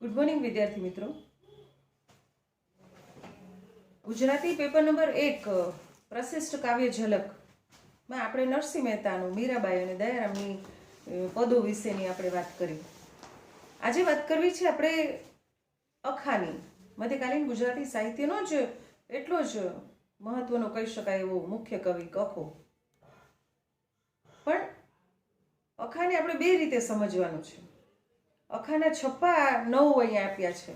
Good morning વિદ્યાર્થી મિત્રો. Gujarati paper number 1 પ્રશિષ્ટ કાવ્ય ઝલકમાં આપણે નરસિંહ મહેતાનું, મીરાબાઈ અને દયારામની પદો વિશેની આપણે વાત કરી. આજે વાત કરવી છે આપણે અખાની. મધ્યકાલીન ગુજરાતી સાહિત્યનો જ એટલો જ મહત્વનો કહી શકાય એવો મુખ્ય કવિ અખો. પણ અખાને આપણે બે રીતે સમજવાનું છે. અખાના છપ્પા 9 અહીંયા આપ્યા છે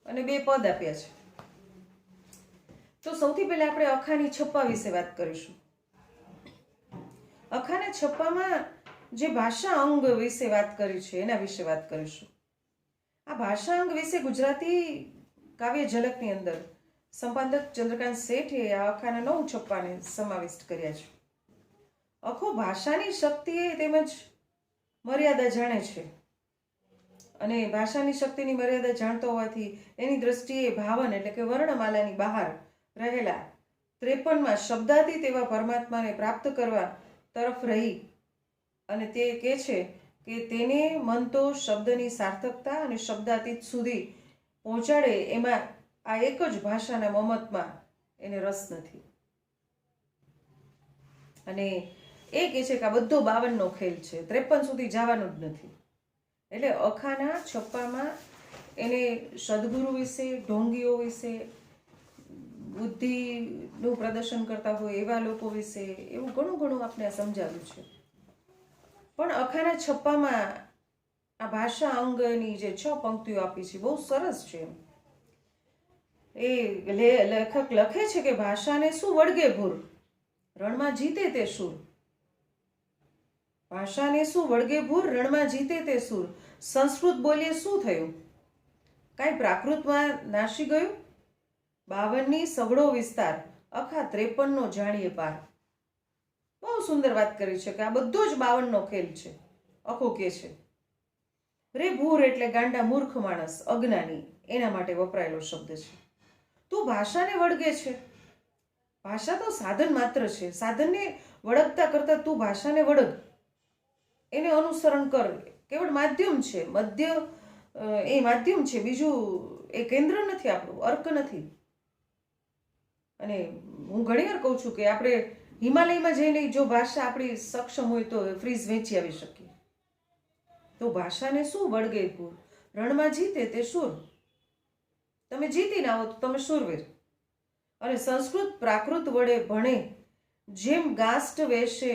અને 2 પદ આપ્યા છે. તો સૌથી પહેલા આપણે અખાની છપ્પા વિશે વાત કરીશું. અખાના છપ્પામાં જે ભાષા અંગ વિશે વાત કરી છે એના વિશે વાત કરીશું. આ ભાષા અંગ વિશે ગુજરાતી કાવ્ય ઝલકની અંદર સંપાદક ચંદ્રકાંત શેઠે આ અખાના 9 છપ્પાને સમાવિષ્ટ કર્યા છે. અખો ભાષાની શક્તિએ તેમજ મર્યાદા જાણે છે અને ભાષાની શક્તિની મર્યાદા જાણતો હોવાથી એની દ્રષ્ટિએ ભાવન એટલે કે વર્ણમાલાની બહાર રહેલા 53માં શબ્દાતીત એવા પરમાત્માને પ્રાપ્ત કરવા તરફ રહી અને તે કહે છે કે તેને મન તો શબ્દની સાર્થકતા અને શબ્દાતીત સુધી પહોંચાડે એમાં આ એક જ ભાષાના મમતમાં એને રસ નથી. અને એ કહે છે કે આ બધો 52નો ખેલ છે, 53 સુધી જવાનું જ નથી. એટલે અખાના છપ્પામાં એને સદગુરુ વિશે, ઢોંગીઓ વિશે, બુદ્ધિનું પ્રદર્શન કરતા હોય એવા લોકો વિશે એવું ઘણું ઘણું આપણે સમજાવ્યું છે. પણ અખાના છપ્પામાં આ ભાષા અંગની જે 6 પંક્તિઓ આપી છે બહુ સરસ છે. એ લેખક લખે છે કે ભાષાને શું વળગે ભૂર, રણમાં જીતે તે સુર. ભાષાને શું વળગે ભૂર, રણમાં જીતે તે સુર. સંસ્કૃત બોલીએ શું થયું, કાંઈ પ્રાકૃતમાં નાશી ગયું. 52ની સગળો વિસ્તાર, અખા 53નો જાણીએ પાર. બહુ સુંદર વાત કરી છે કે આ બધો જ 52નો ખેલ છે. અખો કે છે રે ભૂર એટલે ગાંડા મૂર્ખ માણસ, અજ્ઞાની, એના માટે વપરાયેલો શબ્દ છે. તું ભાષાને વળગે છે. ભાષા તો સાધન માત્ર છે. સાધનને વળગતા કરતા તું ભાષાને વળગ, એને અનુસરણ કર. કેવળ માધ્યમ છે, એ માધ્યમ છે, બીજું એ કેન્દ્ર નથી, આપણું અર્ક નથી. અને હું ઘણી વાર કહું છું કે આપણે હિમાલયમાં જઈને જો ભાષા આપણી સક્ષમ હોય તો ફ્રીઝ વેચી આવી શકીએ. તો ભાષાને શું વળગે ભૂર, રણમાં જીતે તે સુર. તમે જીતી ના આવો તો તમે સુરવીર. અને સંસ્કૃત પ્રાકૃત વડે ભણે, જેમ ગાસ્ટ વેશે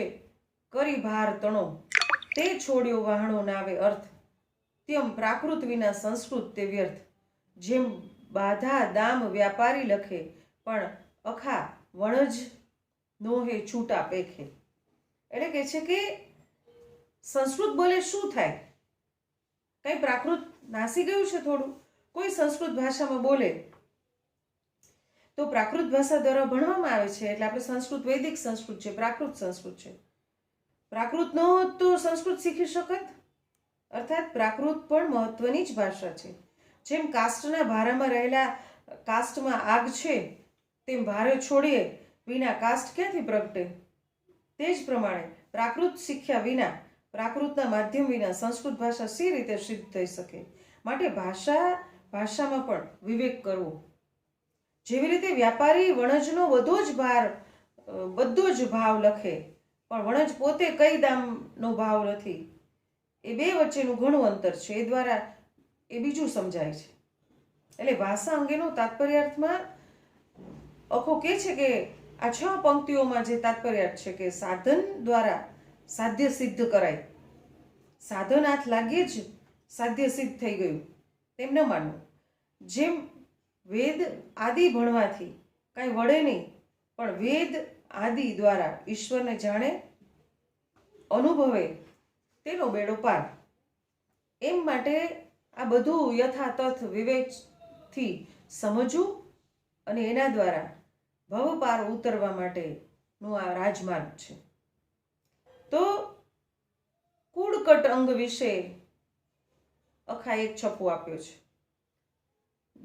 કરી ભાર તણો, તે છોડ્યો વહાણો નાવે અર્થ. તેમ પ્રાકૃત વિના સંસ્કૃત તે વ્યર્થ. જેમ બાધા દામ વ્યાપારી લખે, પણ અખા વણજ નોહે છૂટા પેખે. એટલે કહે છે કે સંસ્કૃત બોલે શું થાય, કંઈ પ્રાકૃત નાસી ગયું છે થોડું. કોઈ સંસ્કૃત ભાષામાં બોલે તો પ્રાકૃત ભાષા દ્વારા ભણવામાં આવે છે. એટલે આપણે સંસ્કૃત વૈદિક સંસ્કૃત છે, પ્રાકૃત સંસ્કૃત છે. પ્રાકૃત ન હોત તો સંસ્કૃત શીખી શકત. અર્થાત પ્રાકૃત પણ મહત્વની જ ભાષા છે. જેમ કાસ્ટના ભારામાં રહેલા કાસ્ટમાં આગ છે, તેમ ભારે છોડીએ વિના કાસ્ટ ક્યાંથી પ્રગટે. તે જ પ્રમાણે પ્રાકૃત શીખ્યા વિના, પ્રાકૃતના માધ્યમ વિના સંસ્કૃત ભાષા સી રીતે સિદ્ધ થઈ શકે. માટે ભાષામાં પણ વિવેક કરવો. જેવી રીતે વ્યાપારી વણજનો બધો જ ભાવ લખે, પણ વણજ પોતે કઈ દામનો ભાવ નથી. એ બે વચ્ચેનું ઘણું અંતર છે. એ દ્વારા એ બીજું સમજાય છે. એટલે ભાષા અંગેનું તાત્પર્યાર્થમાં અખો કહે છે કે આ 6 પંક્તિઓમાં જે તાત્પર્યાર્થ છે કે સાધન દ્વારા સાધ્ય સિદ્ધ કરાય. સાધન હાથ લાગીએ જ સાધ્ય સિદ્ધ થઈ ગયું તેમ ન માનવું. જેમ વેદ આદિ ભણવાથી કાંઈ વળે નહીં, પણ વેદ આદિ દ્વારા ઈશ્વરને જાણે, અનુભવે, તેનો બેડો પાર. એમ માટે આ બધું યથાતથ વિવેકથી સમજવું અને એના દ્વારા ભવ પાર ઉતરવા માટેનું આ રાજમાર્ગ છે. તો કુડકટ અંગ વિશે અખા એક છપ્પો આપ્યો છે.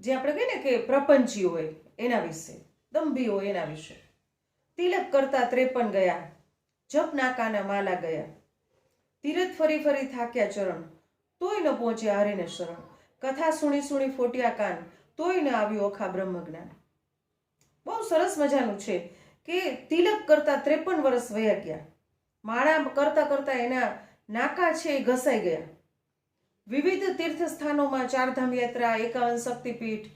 જે આપણે કહીએ ને કે પ્રપંચી હોય એના વિશે, દંભી હોય એના વિશે. તિલક કરતા 53 ગયા, જપ નાકાના માલા ગયા. તીરથ ફરી ફરી થાક્યા ચરણ, તોય ન પહોંચ્યા હરિને શરણ. કથા સુણી સુણી ફોટ્યા કાન, તોય ન આવ્યું અખા બ્રહ્મ જ્ઞાન. બહુ સરસ મજાનું છે કે તિલક કરતા 53 વર્ષ વયા ગયા, માળા કરતા કરતા એના નાકા છે એ ઘસાઈ ગયા. વિવિધ તીર્થ સ્થાનોમાં ચારધામ યાત્રા, 51 શક્તિપીઠ,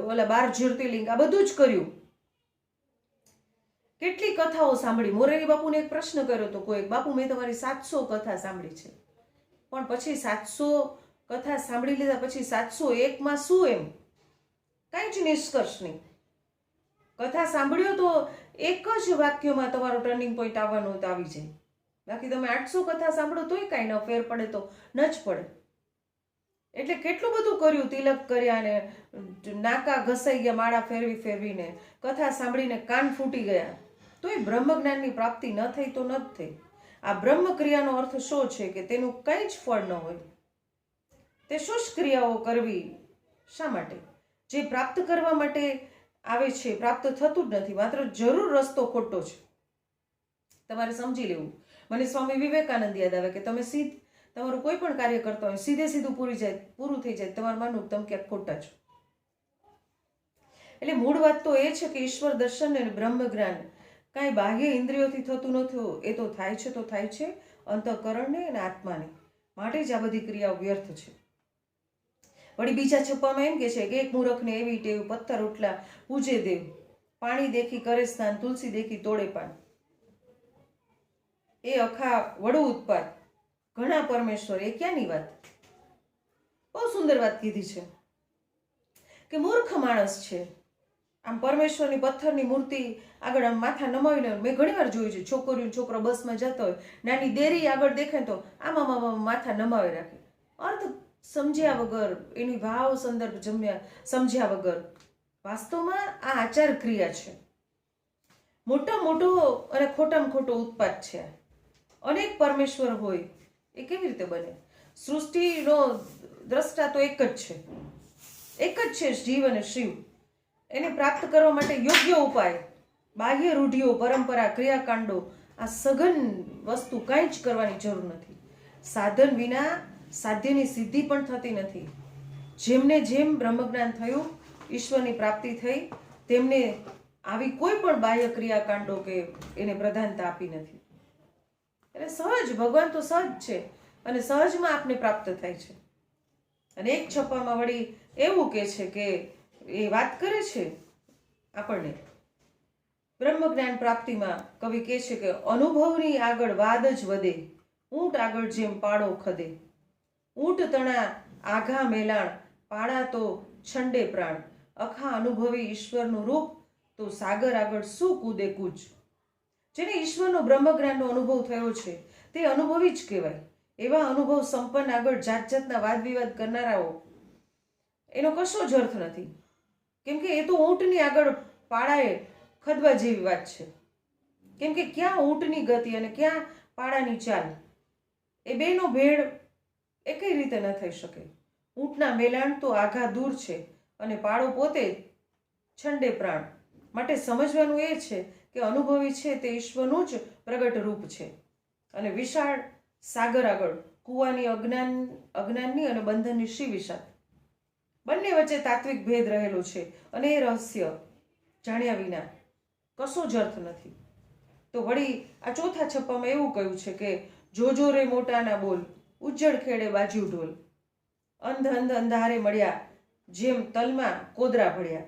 ઓલા 12 જ્યોતિર્લિંગ, આ બધું જ કર્યું. કેટલી કથાઓ સાંભળી. મોરારી બાપુને એક પ્રશ્ન કર્યો હતો કોઈ, બાપુ મેં તમારી 700 કથા સાંભળી છે, પણ પછી 700 કથા સાંભળી લીધા પછી 701માં શું એમ? કાંઈ જ નિષ્કર્ષ નહીં. કથા સાંભળ્યો તો એક જ વાક્યમાં તમારો ટર્નિંગ પોઈન્ટ આવવાનો તો આવી જાય. બાકી તમે 800 કથા સાંભળો તોય કાંઈ ન ફેર પડે તો ન જ પડે. એટલે કેટલું બધું કર્યું, તિલક કર્યા ને નાકા ઘસાઈ ગયા માળા ફેરવી ફેરવીને, કથા સાંભળીને કાન ફૂટી ગયા, તોય બ્રહ્મ જ્ઞાનની પ્રાપ્તિ ન થઈ તો ન જ થઈ. આ બ્રહ્મ ક્રિયાનો અર્થ શું છે કે તેનું કંઈ જ ફળ ન હોય. તે શુષ્ક ક્રિયાઓ કરવી શા માટે? જે પ્રાપ્ત કરવા માટે આવે છે પ્રાપ્ત થતું જ નથી, માત્ર જરૂર રસ્તો ખોટો છે. તમારે સમજી લેવું. મને સ્વામી વિવેકાનંદ યાદ આવે કે તમે તમારું કોઈ પણ કાર્ય કરતા હોય સીધે સીધું પૂરું થઈ જાય, તમારું માનવું તમે ક્યાંક ખોટા છો. એટલે મૂળ વાત તો એ છે કે ઈશ્વર દર્શન અને બ્રહ્મ જ્ઞાન કાંઈ બાહ્ય ઇન્દ્રિયોથી થતું નથી. એ તો થાય છે તો થાય છે અંતઃકરણને અને આત્માને, માટે જ આ બધી ક્રિયાઓ વ્યર્થ છે. વળી બીજા છપ્પામાં એમ કે છે કે એક મૂર્ખને એવી ટેવ, પથ્થર ઉઠલા પૂજે દેવ, પાણી દેખી કરે સ્નાન, તુલસી દેખી તોડે પાન. એ અખા વડું ઉત્પાદ, ઘણા પરમેશ્વર, એ ક્યાંની વાત? બહુ સુંદર વાત કીધી છે કે મૂર્ખ માણસ છે આમ પરમેશ્વરની પથ્થરની મૂર્તિ આગળ આમ માથા નમાવીને. મેં ઘણી વાર જોયું છે છોકરીઓ છોકરો બસમાં જતો હોય, નાની દેરી આગળ દેખાય તો આમાં માથા નમાવી રાખે, અર્થ સમજ્યા વગર, એની ભાવ સંદર્ભ સમજ્યા વગર. વાસ્તવમાં આ આચાર ક્રિયા છે, મોટો અને ખોટામાં ખોટો ઉત્પાદ છે. અનેક પરમેશ્વર હોય એ કેવી રીતે બને? સૃષ્ટિનો દ્રષ્ટા તો એક જ છે, જીવ અને શિવ. એને પ્રાપ્ત કરવા માટે યોગ્ય ઉપાય, બાહ્ય રૂઢિઓ, પરંપરા, ક્રિયાકાંડો, આ સઘન વસ્તુ કાંઈ જ કરવાની જરૂર નથી. સાધન વિના સાધ્યની સિદ્ધિ પણ થતી નથી. જેમને જેમ બ્રહ્મજ્ઞાન થયું, ઈશ્વરની પ્રાપ્તિ થઈ, તેમને આવી કોઈ પણ બાહ્ય ક્રિયાકાંડો કે એને પ્રધાનતા આપી નથી. એટલે સહજ, ભગવાન તો સહજ છે અને સહજમાં આપને પ્રાપ્ત થાય છે. અને એક છપ્પામાં વળી એવું કે છે કે એ વાત કરે છે આપણને બ્રહ્મ જ્ઞાન પ્રાપ્તિમાં. કવિ કહે છે કે અનુભવની આગળ વાદ જ વધે, ઊંટ આગળ જેમ પાડો ખદે. ઊંટ તણા આઘા મેલાણ, પાડા તો છંડે પ્રાણ. અખા અનુભવી ઈશ્વરનું રૂપ, તો સાગર આગળ શું કૂદે કૂચ. જેને ઈશ્વરનો બ્રહ્મ જ્ઞાનનો અનુભવ થયો છે તે અનુભવી જ કહેવાય. એવા અનુભવ સંપન્ન આગળ જાત જાતના વાદ વિવાદ કરનારાઓ, એનો કશો જ અર્થ નથી. કેમ કે એ તો ઊંટની આગળ પાડાએ ખદવા જેવી વાત છે. કેમ કે ક્યાં ઊંટની ગતિ અને ક્યાં પાડાની ચાલ, એ બેનો ભેળ એ કઈ રીતે ન થઈ શકે? ઊંટના મેલાણ તો આઘા દૂર છે અને પાડો પોતે છંડે પ્રાણ. માટે સમજવાનું એ છે કે અનુભવી છે તે ઈશ્વરનું જ પ્રગટ રૂપ છે અને વિશાળ સાગર આગળ કૂવાની અજ્ઞાનની અને બંધનની શી વિશાળ. બંને વચ્ચે તાત્વિક ભેદ રહેલો છે અને એ રહસ્ય જાણ્યા વિના કશો જ અર્થ નથી. તો વળી આ ચોથા છપ્પામાં એવું કહ્યું છે કે જોજો રે મોટાના બોલ, ઉજ્જડ ખેડે બાજુ ઢોલ. અંધ અંધારે મળ્યા, જેમ તલમાં કોદરા ભળ્યા.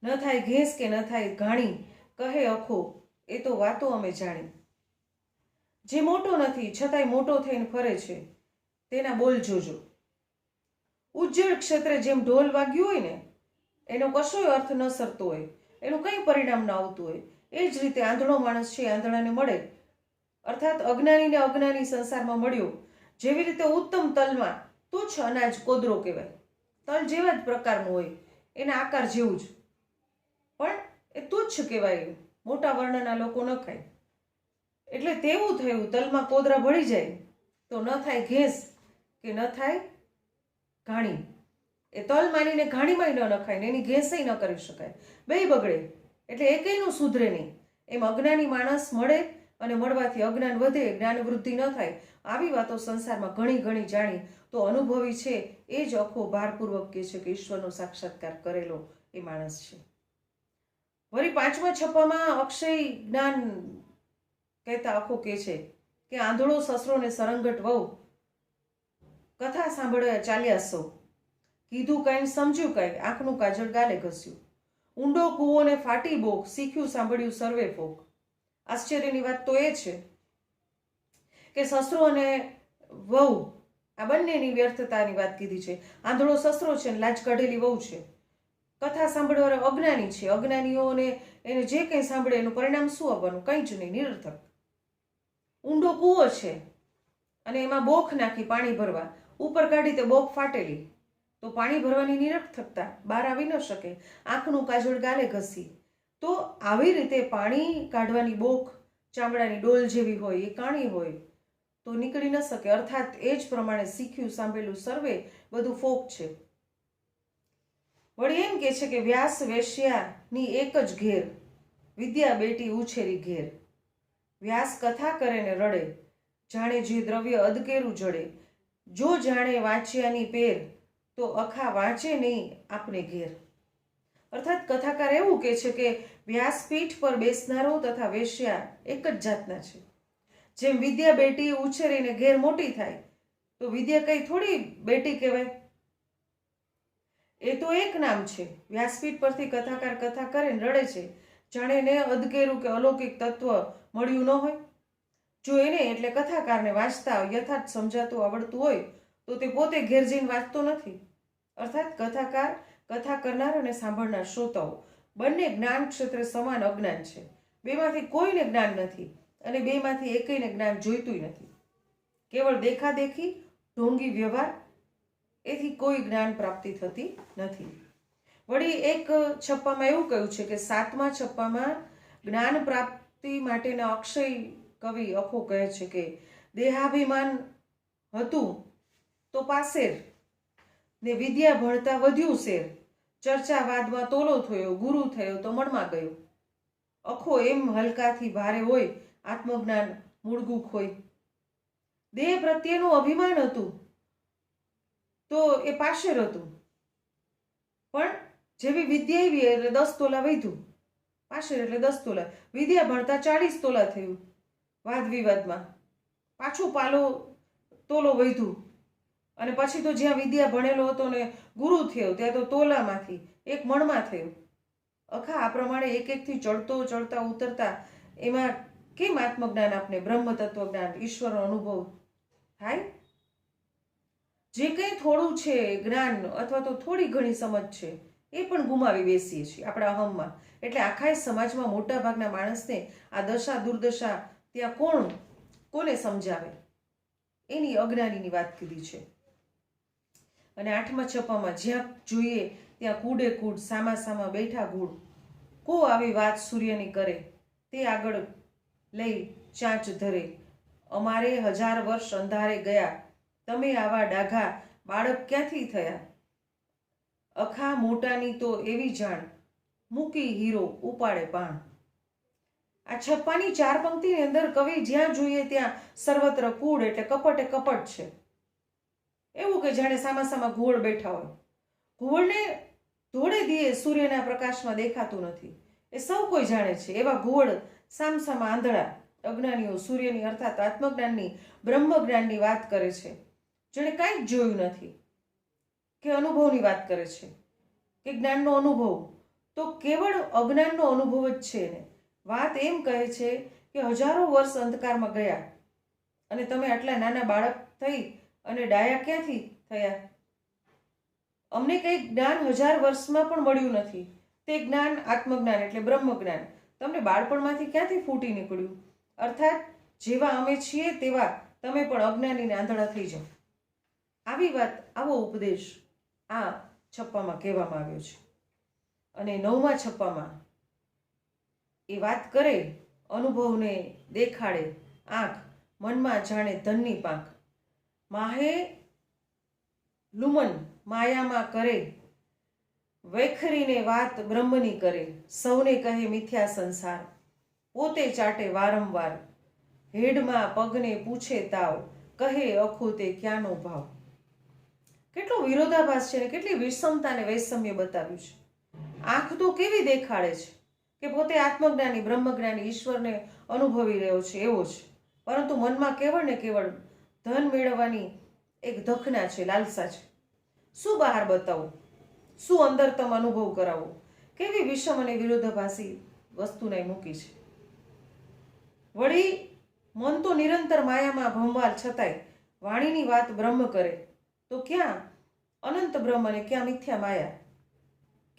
ન થાય ઘેસ કે ન થાય ઘાણી, કહે અખો એ તો વાતો અમે જાણી. જે મોટો નથી છતાંય મોટો થઈને ફરે છે, તેના બોલ જોજો. ઉજ્જડ ક્ષેત્રે જેમ ઢોલ વાગ્યું હોય ને, એનો કશોય અર્થ ન સરતો હોય, એનું કંઈ પરિણામ ન આવતું હોય, એ જ રીતે આંધળો માણસ છે આંધળાને મળે, અર્થાત અજ્ઞાનીને અજ્ઞાની સંસારમાં મળ્યો. જેવી રીતે ઉત્તમ તલમાં તુચ્છ અનાજ કોદરો કહેવાય. તલ જેવા જ પ્રકારનું હોય, એના આકાર જેવું જ, પણ એ તુચ્છ કહેવાય, મોટા વર્ણના લોકો ન ખાય. એટલે તેવું થયું, તલમાં કોદરા ભળી જાય તો ન થાય ઘેસ કે ન થાય ઘાણી. એ તલ માનીને ઘાણીમાંય ન નખાય ને એની ઘેસય ન કરી શકાય, બેય બગડે. એટલે એકેયનું સુધરે નહીં. એમ અજ્ઞાની માણસ મળે અને મળવાથી અજ્ઞાન વધે, જ્ઞાન વૃદ્ધિ ન થાય. આવી વાતો સંસારમાં ઘણી ઘણી જાણી તો અનુભવી છે એ જ અખો ભારપૂર્વક કહે છે કે ઈશ્વરનો સાક્ષાત્કાર કરેલો એ માણસ છે. વળી 5મા છપ્પામાં અક્ષય જ્ઞાન કહેતા અખો કહે છે કે આંધળો સસરો ને સરંગટ વહુ કથા સાંભળવા ચાલ્યા સૌ, કીધું કાંઈ સમજ્યું કાંઈ, આંખનું કાજળ ગાલે ઘસ્યું, ઊંડો કૂવો ને ફાટી બોક, શીખ્યું સાંભળ્યું સર્વે ફોક. આશ્ચર્યની વાત તો એ છે કે સસરો અને વહુ આ બંનેની વ્યર્થતાની વાત કીધી છે. આંધળો સસરો છે ને લાજ કાઢેલી વહુ છે. કથા સાંભળવા અજ્ઞાની છે. અજ્ઞાનીઓને એને જે કંઈ સાંભળે એનું પરિણામ શું આવવાનું? કંઈ જ નહીં, નિરર્થક. ઊંડો કૂવો છે અને એમાં બોખ નાખી પાણી ભરવા, ઉપર કાઢી તે બોખ ફાટેલી, તો પાણી ભરવાની નિરર્થકતા બહાર આવી ન શકે. આંખનું કાજળ ગાલે ઘસી, તો આવી રીતે પાણી કાઢવાની બોખ ચામડાની ડોલ જેવી હોય, એ કાણી હોય તો નીકળી ન શકે. અર્થાત એ જ પ્રમાણે શીખ્યું સાંભળેલું સર્વે બધું ફોક છે. વળી એમ કે છે કે વ્યાસ વેશ્યાની એક જ ઘેર, વિદ્યા બેટી ઉછેરી ઘેર. વ્યાસ કથા કરે ને રડે, જાણે જે દ્રવ્ય અદકેરું જડે. જો જાણે વાંચ્યાની પેર, તો અખા વાંચે નહીં આપને ઘેર. અર્થાત કથાકાર એવું કહે છે કે વ્યાસપીઠ પર બેસનારો તથા વેશ્યા એક જ જાતના છે. જેમ વિદ્યા બેટી ઉછેરીને ઘેર મોટી થાય, તો વિદ્યા કઈ થોડી બેટી કહેવાય, એ તો એક નામ છે. વ્યાસપીઠ પરથી કથાકાર કથા કરે ને રડે છે, જાણે ને અદકેરું કે અલૌકિક તત્વ મળ્યું ન હોય. જો એને એટલે કથાકારને વાંચતા યથાર્થ સમજાતું આવડતું હોય તો તે પોતે ઘેર જઈને વાંચતો નથી. અર્થાત કથાકાર, કથા કરનાર અને સાંભળનાર શ્રોતાઓ બંને જ્ઞાન ક્ષેત્રે સમાન અજ્ઞાન છે. બેમાંથી કોઈને જ્ઞાન નથી અને બેમાંથી એકઈને જ્ઞાન જોઈતું નથી. કેવળ દેખાદેખી, ઢોંગી વ્યવહાર, એથી કોઈ જ્ઞાન પ્રાપ્તિ થતી નથી. વળી એક છપ્પામાં એવું કહ્યું છે કે 7મા છપ્પામાં જ્ઞાન પ્રાપ્તિ માટેના અક્ષય કવિ અખો કહે છે કે દેહાભિમાન હતું તો પાસેર ને વિદ્યા ભણતા વધ્યું શેર. ચર્ચાવાદમાં તોલો થયો, ગુરુ થયો તો મણમાં ગયો. અખો એમ હલકાથી ભારે હોય, આત્મજ્ઞાન મૂળગુખ હોય. દેહ પ્રત્યેનું અભિમાન હતું તો એ પાશેર હતું, પણ જેવી વિદ્યા આવી એટલે 10 તોલા વધ્યું. પાશેર એટલે 10 તોલા. વિદ્યા ભણતા 40 તોલા થયું. વાદ વિવાદમાં પાછું તોલો વધ્યું, અને પછી તો જ્યાં વિદ્યા ભણેલો હતો ને ગુરુ થયો ત્યાં તો તોલામાંથી એક મણમાં થયું. અખા આ પ્રમાણે એક એકથી ચડતા ઉતરતા એમાં કેમ આત્મજ્ઞાન આપને, બ્રહ્મ તત્વ જ્ઞાન, ઈશ્વરનો અનુભવ થાય? જે કંઈ થોડું છે જ્ઞાન અથવા તો થોડી ઘણી સમજ છે એ પણ ગુમાવી બેસીએ છીએ આપણા અહમમાં. એટલે આખા સમાજમાં મોટા ભાગના માણસને આ દશા દુર્દશા ત્યાં કોને સમજાવે? એની અજ્ઞાનીની વાત કીધી છે. અને 8મા છપ્પામાં જ્યાં જોઈએ ત્યાં કૂડે કૂડ, સામા સામા બેઠા ગૂળ. કો આવી વાત સૂર્યની કરે, તે આગળ લઈ ચાંચ ધરે. અમારે 1000 વર્ષ અંધારે ગયા, તમે આવા ડાઘા બાળક ક્યાંથી થયા? અખા મોટાની તો એવી જાણ, મૂકી હીરો ઉપાડે પાણ. આ છપ્પાની 4 પંક્તિની અંદર કવિ જ્યાં જોઈએ ત્યાં સર્વત્ર કૂડ એટલે કપટે કપટ છે. એવું કે જાણે સામા સામા ઘુવડ બેઠા હોય. ઘુવડને ધોળે દીએ સૂર્યના પ્રકાશમાં દેખાતું નથી, એ સૌ કોઈ જાણે છે. એવા ઘુવડ સામસામા આંધળા અજ્ઞાનીઓ સૂર્યની અર્થાત આત્મજ્ઞાનની, બ્રહ્મ જ્ઞાનની વાત કરે છે, જેણે કાંઈ જ જોયું નથી, કે અનુભવની વાત કરે છે કે જ્ઞાનનો અનુભવ, તો કેવળ અજ્ઞાનનો અનુભવ જ છે ને. વાત એમ કહે છે કે હજારો વર્ષ અંધકારમાં ગયા અને તમે આટલા નાના બાળક થઈ અને ડાયા ક્યાંથી થયા? અમને કંઈ જ્ઞાન 1000 વર્ષમાં પણ મળ્યું નથી. તે જ્ઞાન આત્મજ્ઞાન એટલે બ્રહ્મ જ્ઞાન તમને બાળપણમાંથી ક્યાંથી ફૂટી નીકળ્યું? અર્થાત જેવા અમે છીએ તેવા તમે પણ અજ્ઞાનીને આંધળા થઈ જાઓ. આવી વાત, આવો ઉપદેશ આ છપ્પામાં કહેવામાં આવ્યો છે. અને 9મા છપ્પામાં એ વાત કરે, અનુભવને દેખાડે આંખ, મનમાં જાણે ધનની પાંખ. માહે લુમન માયામાં કરે, વૈખરીને વાત બ્રહ્મની કરે. સૌને કહે મિથ્યા સંસાર, પોતે ચાટે વારંવાર. હેડમાં પગને પૂછે તાવ, કહે અખૂતે ક્યાંનો ભાવ. કેટલો વિરોધાભાસ છે ને કેટલી વિષમતા ને વૈષમ્ય બતાવ્યું છે. આંખ તો કેવી દેખાડે છે કે પોતે આત્મજ્ઞાની, બ્રહ્મજ્ઞાની, ઈશ્વરને અનુભવી રહ્યો છે એવો છે, પરંતુ મનમાં કેવળ ને કેવળ ધન મેળવવાની એક ધખના છે, લાલસા છે. શું બહાર બતાવું, શું અંદરતમ અનુભવ કરાવો, કેવી વિષમ અને વિરોધાભાસી વસ્તુને મૂકી છે. વળી મન તો નિરંતર માયામાં ભંભાલ છતાંય વાણીની વાત બ્રહ્મ કરે તો ક્યાં અનંત બ્રહ્મ અને ક્યાં મિથ્યા માયા,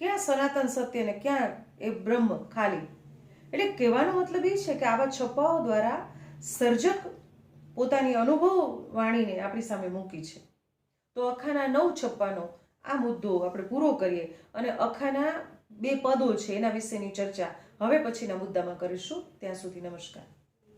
ક્યાં સનાતન સત્ય ને ક્યાં એ બ્રહ્મ ખાલી. એટલે કહેવાનો મતલબ એ છે કે આવા છપ્પાઓ દ્વારા સર્જક પોતાની અનુભવ વાણીને આપણી સામે મૂકી છે. તો અખાના 9 છપ્પાનો આ મુદ્દો આપણે પૂરો કરીએ અને અખાના 2 પદો છે એના વિશેની ચર્ચા હવે પછીના મુદ્દામાં કરીશું. ત્યાં સુધી નમસ્કાર.